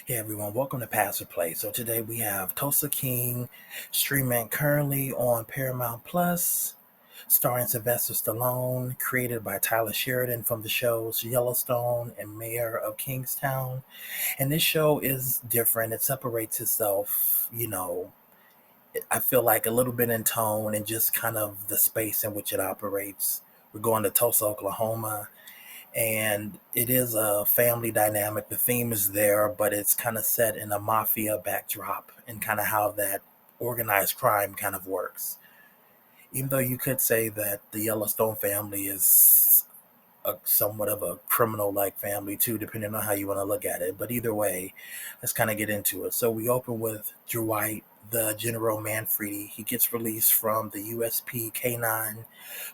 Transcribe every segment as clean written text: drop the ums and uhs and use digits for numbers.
Hey everyone, welcome to Pass or Play. So today we have Tulsa King streaming currently on Paramount Plus, starring Sylvester Stallone, created by Tyler Sheridan from the shows Yellowstone and Mayor of Kingstown. And this show is different. It separates itself, I feel like a little bit in tone and just kind of the space in which it operates. We're going to Tulsa, Oklahoma, and it is a family dynamic. The theme is there, but it's kind of set in a mafia backdrop and kind of how that organized crime kind of works. Even though you could say that the Yellowstone family is somewhat of a criminal like family too, depending on how you want to look at it. But either way, let's kind of get into it. So we open with Dwight, the General Manfredi. He gets released from the USP K9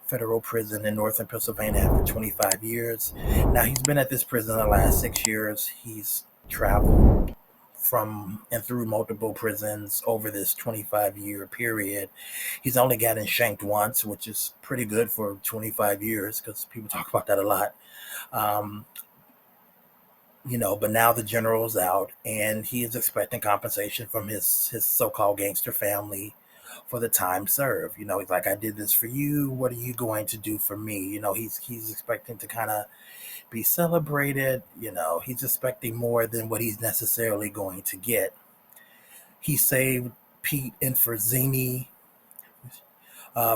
federal prison in northern Pennsylvania after 25 years. Now, he's been at this prison the last 6 years. He's traveled from and through multiple prisons over this 25-year period. He's only gotten shanked once, which is pretty good for 25 years because people talk about that a lot. Um, but now the general's out and he is expecting compensation from his so-called gangster family for the time served. He's like, I did this for you. What are you going to do for me? He's expecting to kind of be celebrated. He's expecting more than what he's necessarily going to get. He saved Pete Inferzini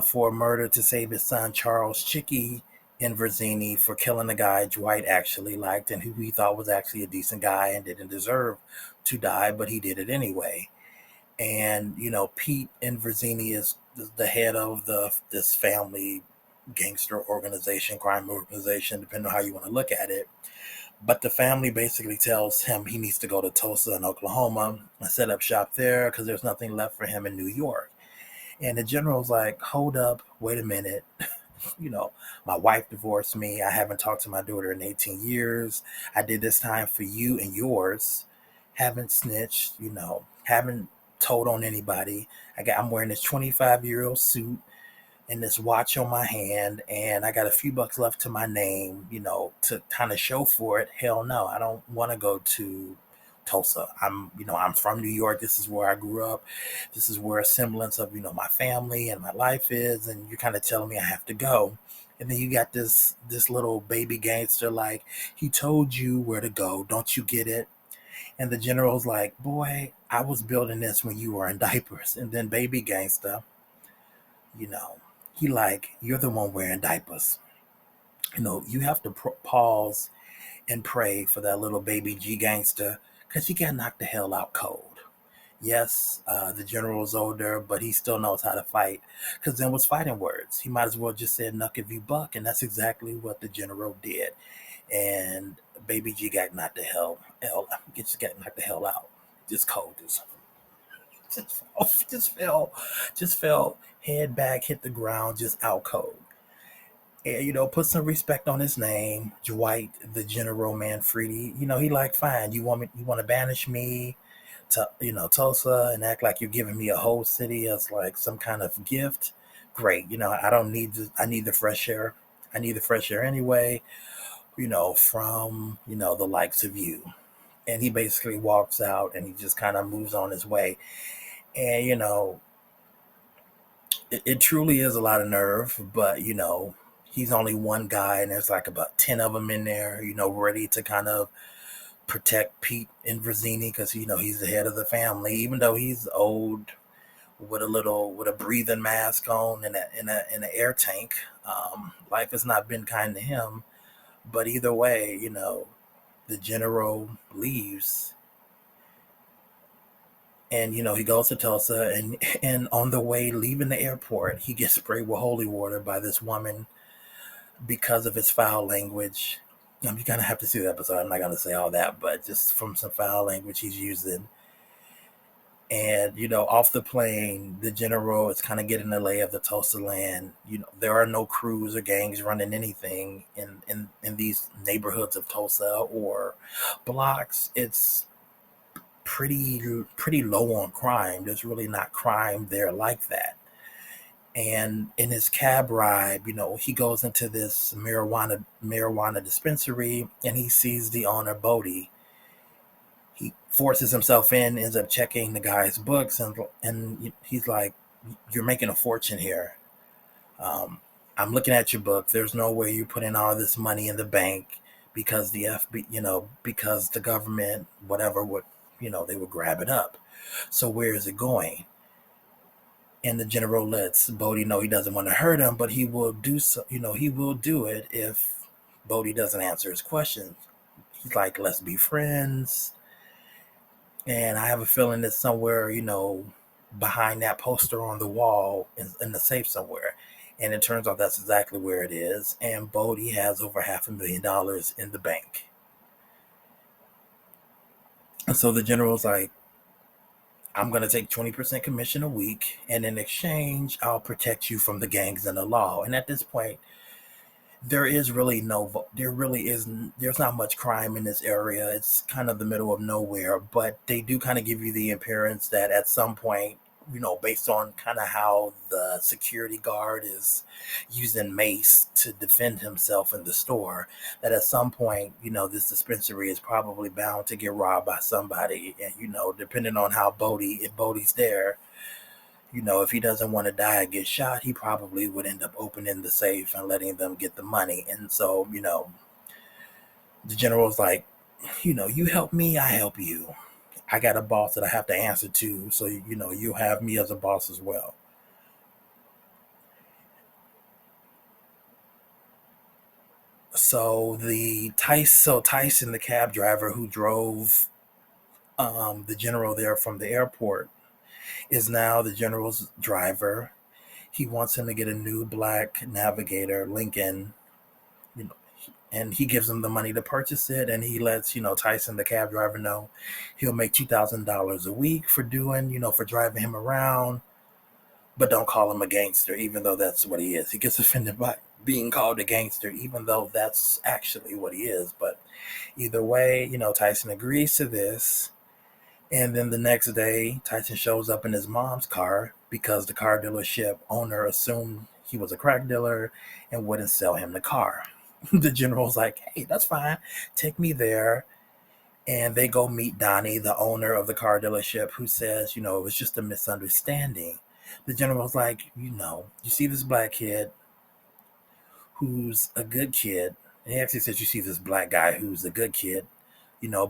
for murder to save his son Charles Chicky Inverzini for killing a guy Dwight actually liked and who he thought was actually a decent guy and didn't deserve to die, but he did it anyway. And Pete Inverzini is the head of this family gangster organization, crime organization, depending on how you want to look at it. But the family basically tells him he needs to go to Tulsa in Oklahoma and set up shop there because there's nothing left for him in New York. And the general's like, hold up, wait a minute. you know, my wife divorced me. I haven't talked to my daughter in 18 years. I did this time for you and yours. Haven't snitched, haven't told on anybody. I'm wearing this 25-year-old suit and this watch on my hand, and I got a few bucks left to my name, to kind of show for it. Hell no, I don't want to go to Tulsa. I'm from New York. This is where I grew up. This is where a semblance of, my family and my life is, and you're kind of telling me I have to go. And then you got this little baby gangster like, he told you where to go. Don't you get it? And the general's like, boy, I was building this when you were in diapers. And then baby gangster, you know, he like, you're the one wearing diapers. You have to pause and pray for that little baby G gangster because he got knocked the hell out cold. Yes, the general is older, but he still knows how to fight because then was fighting words. He might as well just said, "Nuck if you buck," and that's exactly what the general did. And baby G got knocked the hell out. Just cold, just fell head back, hit the ground, just out cold. And, put some respect on his name, Dwight, the General Manfredi. He like, fine. You want to banish me to, Tulsa and act like you're giving me a whole city as like some kind of gift. Great. I don't need I need the fresh air. I need the fresh air anyway, from, the likes of you. And he basically walks out and he just kind of moves on his way. And, it truly is a lot of nerve, but, he's only one guy and there's like about 10 of them in there, ready to kind of protect Pete Inverzini because, he's the head of the family, even though he's old with a breathing mask on and in an air tank. Life has not been kind to him, but either way, the general leaves. And he goes to Tulsa, and on the way leaving the airport, he gets sprayed with holy water by this woman because of his foul language. You kind of have to see the episode. I'm not going to say all that, but just from some foul language he's using. And, off the plane, the general is kind of getting the lay of the Tulsa land. There are no crews or gangs running anything in these neighborhoods of Tulsa or blocks. It's pretty low on crime. There's really not crime there like that. And in his cab ride, he goes into this marijuana dispensary and he sees the owner, Bodie. He forces himself in, ends up checking the guy's books, and he's like, "You're making a fortune here. Um, I'm looking at your book. There's no way you're putting all this money in the bank because the FB, because the government, whatever, would, they would grab it up. So where is it going?" And the general lets Bodhi know he doesn't want to hurt him, but he will do so. He will do it if Bodhi doesn't answer his questions. He's like, "Let's be friends." And I have a feeling that somewhere, behind that poster on the wall in the safe somewhere. And it turns out that's exactly where it is. And Bodhi has over $500,000 in the bank. And so the general's like, "I'm going to take 20% commission a week. And in exchange, I'll protect you from the gangs and the law." And at this point, there's not much crime in this area. It's kind of the middle of nowhere, but they do kind of give you the appearance that at some point, based on kind of how the security guard is using mace to defend himself in the store, that at some point, this dispensary is probably bound to get robbed by somebody. And, depending on if Bodhi's there, if he doesn't want to die and get shot, he probably would end up opening the safe and letting them get the money. And so, the general's like, "You help me, I help you. I got a boss that I have to answer to. So, you have me as a boss as well." So Tyson, the cab driver who drove the general there from the airport, is now the general's driver. He wants him to get a new black Navigator Lincoln, you know, and he gives him the money to purchase it. And he lets, Tyson, the cab driver, know he'll make $2,000 a week for for driving him around. But don't call him a gangster, even though that's what he is. He gets offended by being called a gangster, even though that's actually what he is. But either way, Tyson agrees to this. And then the next day, Tyson shows up in his mom's car because the car dealership owner assumed he was a crack dealer and wouldn't sell him the car. The general's like, "Hey, that's fine. Take me there." And they go meet Donnie, the owner of the car dealership, who says, it was just a misunderstanding. The general's like, "You see this black kid who's a good kid." And he actually says, "You see this black guy who's a good kid,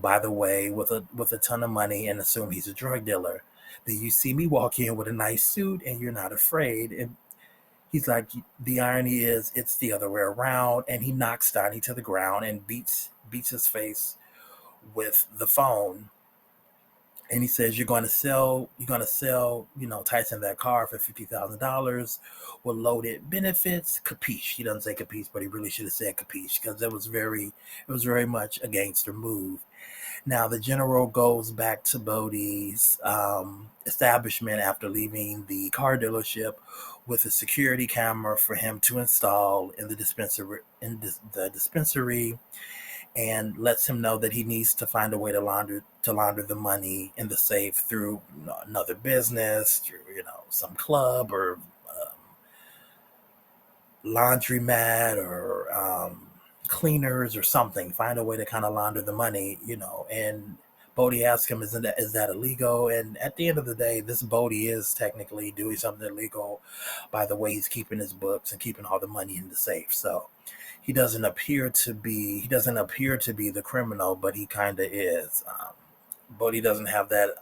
by the way, with a ton of money, and assume he's a drug dealer. Then you see me walk in with a nice suit and you're not afraid." And he's like, "The irony is it's the other way around." And he knocks Donnie to the ground and beats his face with the phone. And he says, you're gonna sell, Tyson that car for $50,000 with loaded benefits. Capiche. He doesn't say capiche, but he really should have said capiche because it was very much a gangster move. Now the general goes back to Bodhi's establishment after leaving the car dealership with a security camera for him to install in the dispensary, and lets him know that he needs to find a way to launder the money in the safe through another business, through some club or laundromat or cleaners or something. Find a way to kind of launder the money, And Bodhi asks him, "Is that illegal?" And at the end of the day, this Bodhi is technically doing something illegal by the way he's keeping his books and keeping all the money in the safe. So he doesn't appear to be the criminal, but he kind of is. Bodhi doesn't have that,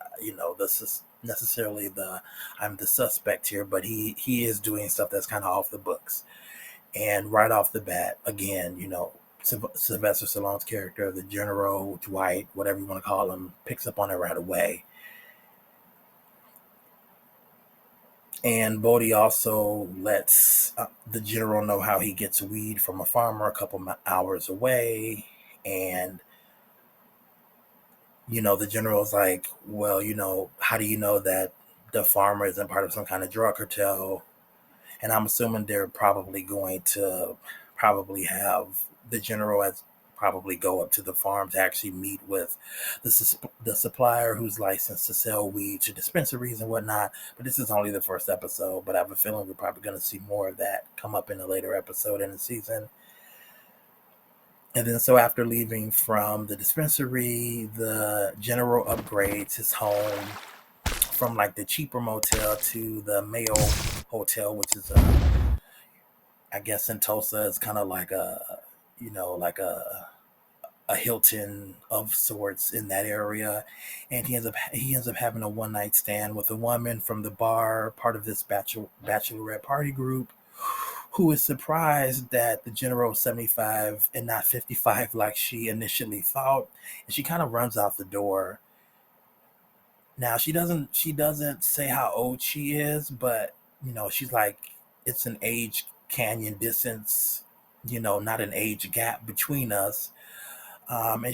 this is necessarily the "I'm the suspect here," but he is doing stuff that's kind of off the books. And right off the bat, again, Sylvester Stallone's character, the General Dwight, whatever you want to call him, picks up on it right away. And Bodhi also lets the general know how he gets weed from a farmer a couple hours away. And, the general's like, "Well, how do you know that the farmer isn't part of some kind of drug cartel?" And I'm assuming they're probably going to probably have the general as probably go up to the farm to actually meet with the supplier who's licensed to sell weed to dispensaries and whatnot. But this is only the first episode, but I have a feeling we're probably going to see more of that come up in a later episode in the season. And then, so after leaving from the dispensary, the general upgrades his home from like the cheaper motel to the Mayo Hotel, which is I guess in Tulsa, it's kind of like like a Hilton of sorts in that area, and he ends up having a one night stand with a woman from the bar, part of this bachelorette party group, who is surprised that the general is 75 and not 55 like she initially thought, and she kind of runs out the door. Now she doesn't say how old she is, but she's like, it's an age canyon distance, not an age gap between us. And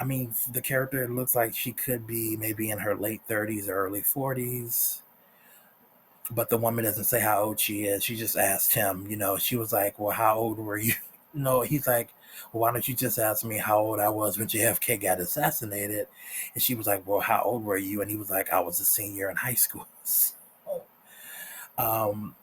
I mean, the character looks like she could be maybe in her late 30s or early 40s, but the woman doesn't say how old she is. She just asked him, she was like, well, how old were you? No, he's like, well, why don't you just ask me how old I was when JFK got assassinated? And she was like, well, how old were you? And he was like, I was a senior in high school. So, um,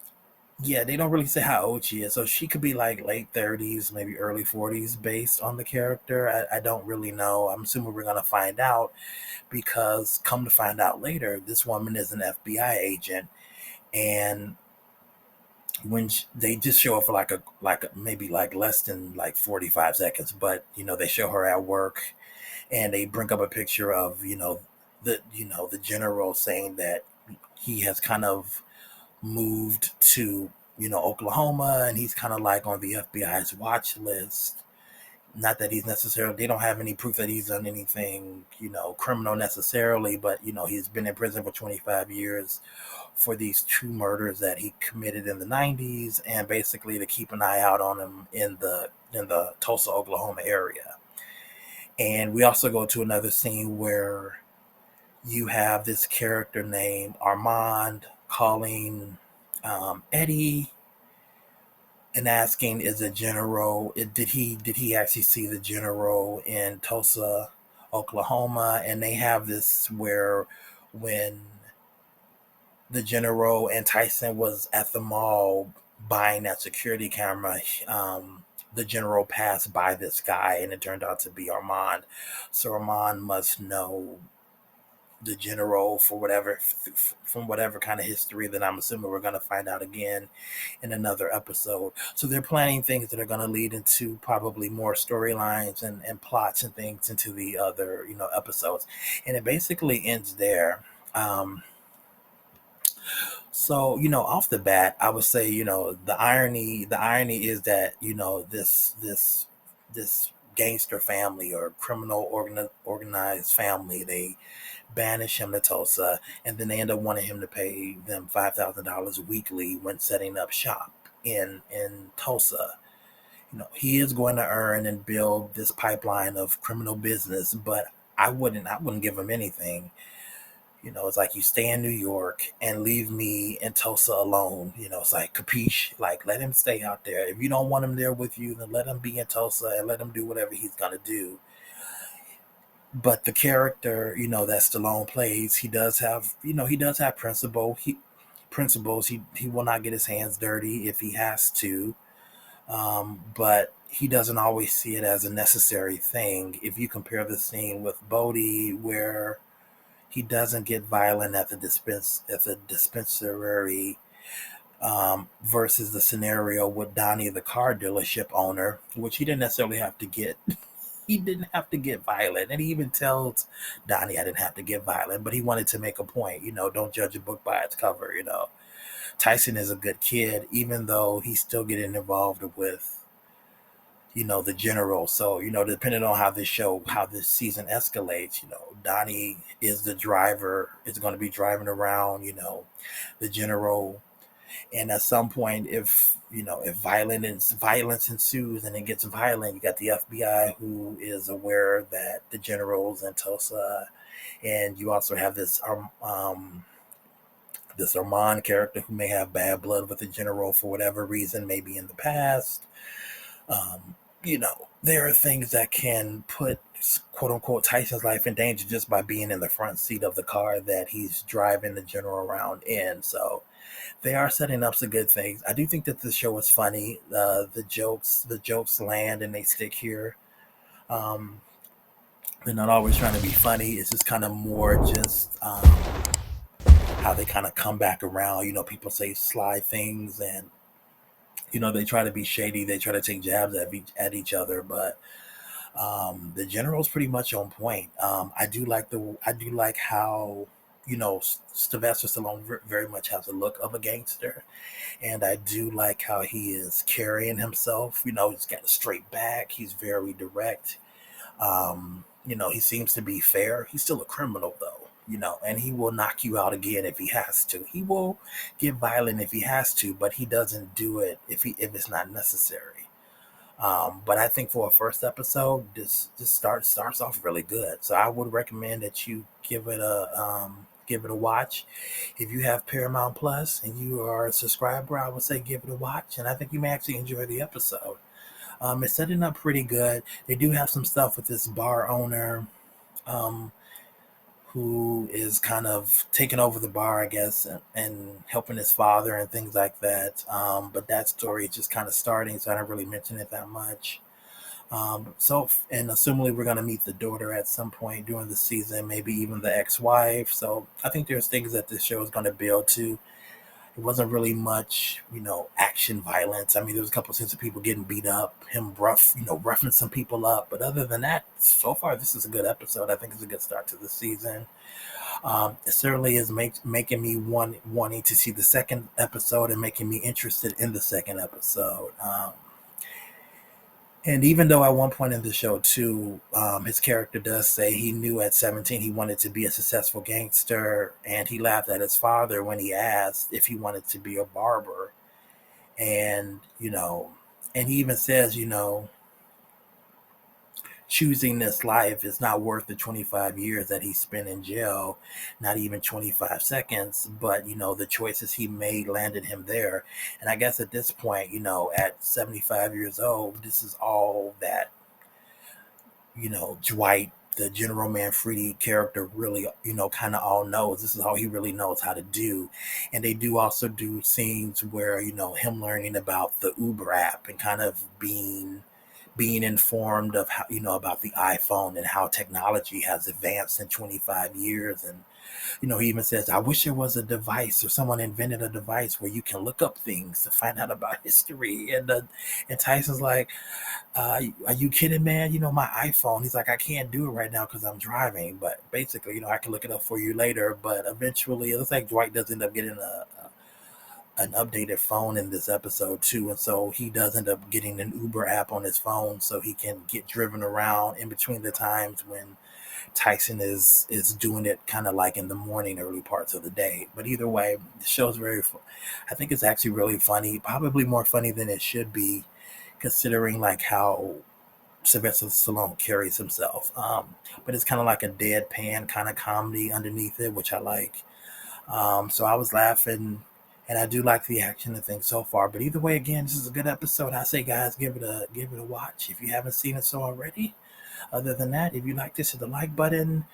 yeah, they don't really say how old she is. So she could be like late 30s, maybe early 40s based on the character. I don't really know. I'm assuming we're going to find out because, come to find out later, this woman is an FBI agent. And they just show her for maybe like less than like 45 seconds, but they show her at work, and they bring up a picture of the general, saying that he has kind of moved to Oklahoma, and he's kind of like on the FBI's watch list. Not that they don't have any proof that he's done anything criminal necessarily, but he's been in prison for 25 years for these two murders that he committed in the 90s, and basically to keep an eye out on him in the Tulsa, Oklahoma area. And we also go to another scene where you have this character named Armand calling Eddie and asking, "Is the general? Did he actually see the general in Tulsa, Oklahoma?" And they have this where when the general and Tyson was at the mall buying that security camera, the general passed by this guy, and it turned out to be Armand. So Armand must know the general for whatever from whatever kind of history that I'm assuming we're going to find out again in another episode. So they're planning things that are going to lead into probably more storylines and plots and things into the other episodes, and it basically ends there. So, off the bat, I would say, the irony is that, this gangster family or criminal organized family, they banish him to Tulsa, and then they end up wanting him to pay them $5,000 weekly when setting up shop in Tulsa. He is going to earn and build this pipeline of criminal business, but I wouldn't give him anything. It's like, you stay in New York and leave me in Tulsa alone. It's like, capiche? Like, let him stay out there. If you don't want him there with you, then let him be in Tulsa and let him do whatever he's gonna do. But the character, that Stallone plays, he does have principles. He will not get his hands dirty if he has to. But he doesn't always see it as a necessary thing. If you compare the scene with Bodie, where he doesn't get violent at the dispensary, versus the scenario with Donnie, the car dealership owner, which he didn't necessarily have to get. He didn't have to get violent, and he even tells Donnie, "I didn't have to get violent," but he wanted to make a point. Don't judge a book by its cover. Tyson is a good kid, even though he's still getting involved with the general. So, depending on how this season escalates, Donnie is the driver, is going to be driving around, the general. And at some point, if violence ensues and it gets violent, you got the FBI, who is aware that the general's in Tulsa. And you also have this Armand character who may have bad blood with the general for whatever reason, maybe in the past. There are things that can put, quote unquote, Tyson's life in danger just by being in the front seat of the car that he's driving the general around in. So they are setting up some good things. I do think that the show is funny. The jokes land and they stick here. Um, they're not always trying to be funny. It's just kind of more just how they kind of come back around. People say sly things, and they try to be shady. They try to take jabs at each other, but the general's pretty much on point. I do like how Sylvester Stallone very much has the look of a gangster, and I do like how he is carrying himself. He's got a straight back. He's very direct. He seems to be fair. He's still a criminal though. And he will knock you out again if he has to. He will get violent if he has to, but he doesn't do it if it's not necessary. But I think for a first episode, this starts off really good. So I would recommend that you give it a watch. If you have Paramount Plus and you are a subscriber, I would say give it a watch, and I think you may actually enjoy the episode. It's setting up pretty good. They do have some stuff with this bar owner, um, who is kind of taking over the bar, I guess, and helping his father and things like that. But that story is just kind of starting, so I don't really mention it that much. And assumingly we're going to meet the daughter at some point during the season, maybe even the ex-wife. So I think there's things that this show is going to build to. It wasn't really much, action violence. I mean, there was a couple of scenes of people getting beat up, him roughing some people up. But other than that, so far, this is a good episode. I think it's a good start to the season. It certainly is making me wanting to see the second episode and making me interested in the second episode. And even though at one point in the show, too, his character does say he knew at 17 he wanted to be a successful gangster, and he laughed at his father when he asked if he wanted to be a barber. And, and he even says, choosing this life is not worth the 25 years that he spent in jail, not even 25 seconds, but, the choices he made landed him there. And I guess at this point, at 75 years old, this is all that, Dwight, the General Manfredi character, really, kind of all knows. This is all he really knows how to do. And they do also do scenes where, him learning about the Uber app and kind of being informed of how about the iPhone and how technology has advanced in 25 years. And he even says, I wish there was a device or someone invented a device where you can look up things to find out about history. And Tyson's like, are you kidding, man? My iPhone. He's like, I can't do it right now because I'm driving, but basically, I can look it up for you later. But eventually, it looks like Dwight does end up getting an updated phone in this episode too, and so he does end up getting an Uber app on his phone so he can get driven around in between the times when Tyson is doing it, kind of like in the morning, early parts of the day. But either way, the show's I think it's actually really funny, probably more funny than it should be, considering like how Sylvester Stallone carries himself. But it's kind of like a deadpan kind of comedy underneath it, which I like. So I was laughing, and I do like the action and things so far. But either way, again, this is a good episode. I say, guys, give it a watch if you haven't seen it so already. Other than that, if you like this, hit the like button.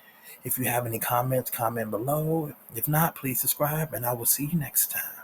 If you have any comments, comment below. If not, please subscribe, and I will see you next time.